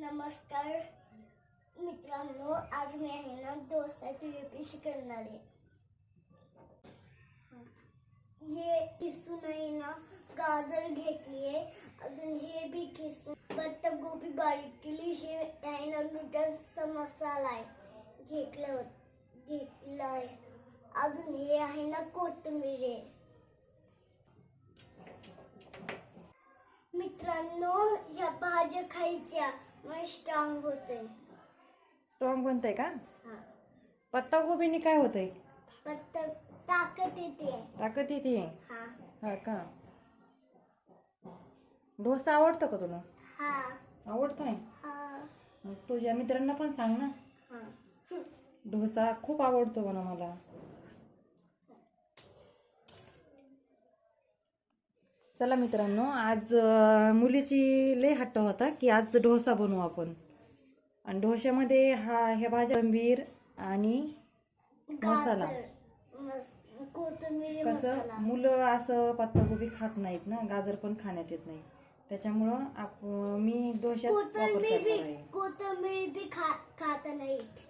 नमस्कार मित्रांनो, आज मी आहे ना डोसाची रेसिपी करणार आहे। हे किसून आहे ना गाजर घेतलीये, अजून हे बी किसून पत्तागोबी बारीक केली, हे आहे ना नूडल्सचा मसाला आहे घेतलाय, अजून हे आहे ना कोथिंबीर आहे। मित्रांनो, या भाज्या खायच्या मग स्ट्रॉंग होते। स्ट्रॉंग बनतंय का? हा, पत्तागोबीने काय होतंय? ताकद येते। ताकद येते? हा हा का? डोसा आवडतो का तुला? हा आवडतोय? हा मग तुझ्या मित्रांना पण सांग ना, हा डोसा खूप आवडतो म्हणा मला। चला मित्रांनो, आज मुलीची लय हट्ट होता की आज डोसा बनवू आपण। आणि डोश्यामध्ये ह्या भाज्या, कोथिंबीर आणि मसाला। कोथिंबीर कसं मसाला। मुलं असं पत्तागोबी खात नाहीत ना, गाजर पण खाण्यात येत नाही, त्याच्यामुळं मी डोश्यात वापर करणार आहे। कोथिंबीर बी खात नाहीत।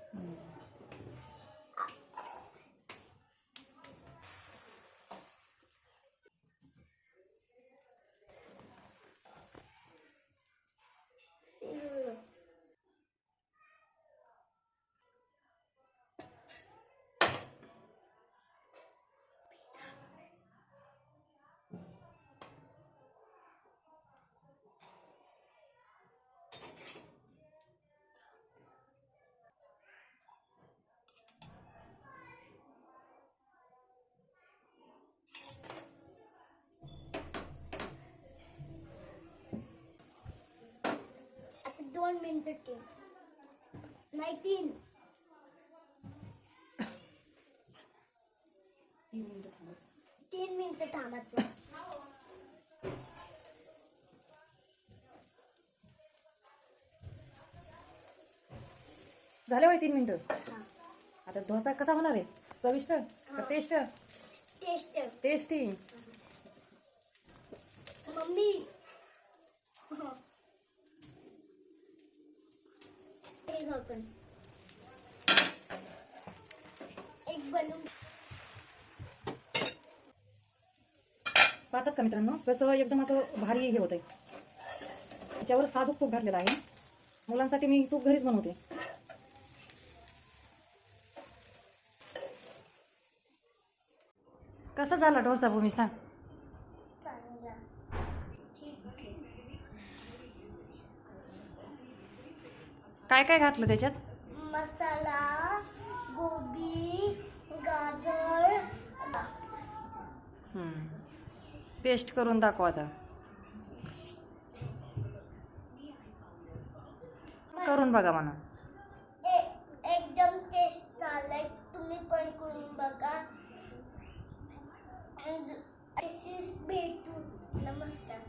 आता 2 मिनिटं नाही 3 मिनिटं थांबायचं। झाले होय 3 मिनिटं? हा, आता डोसा कसा होणार आहे? चविष्ट का टेस्ट? टेस्ट। टेस्टी। मम्मी एक आपण एक बनवून पाहतात का मित्रांनो, कसं एकदम असं भारी हे होतंय। त्याच्यावर साधूक तूप घातलेलं आहे, मुलांसाठी मी तूप घरीच बनवते। कसा झाला डोसा भूमी, सांग? चांगला। काय काय घातलं त्याच्यात? मसाला, गोबी, गाजर। टेस्ट करून दाखव आता, करून बघा म्हणा। एकदम टेस्ट झालाय, तुम्ही पण करून बघा। भेटू। नमस्कार।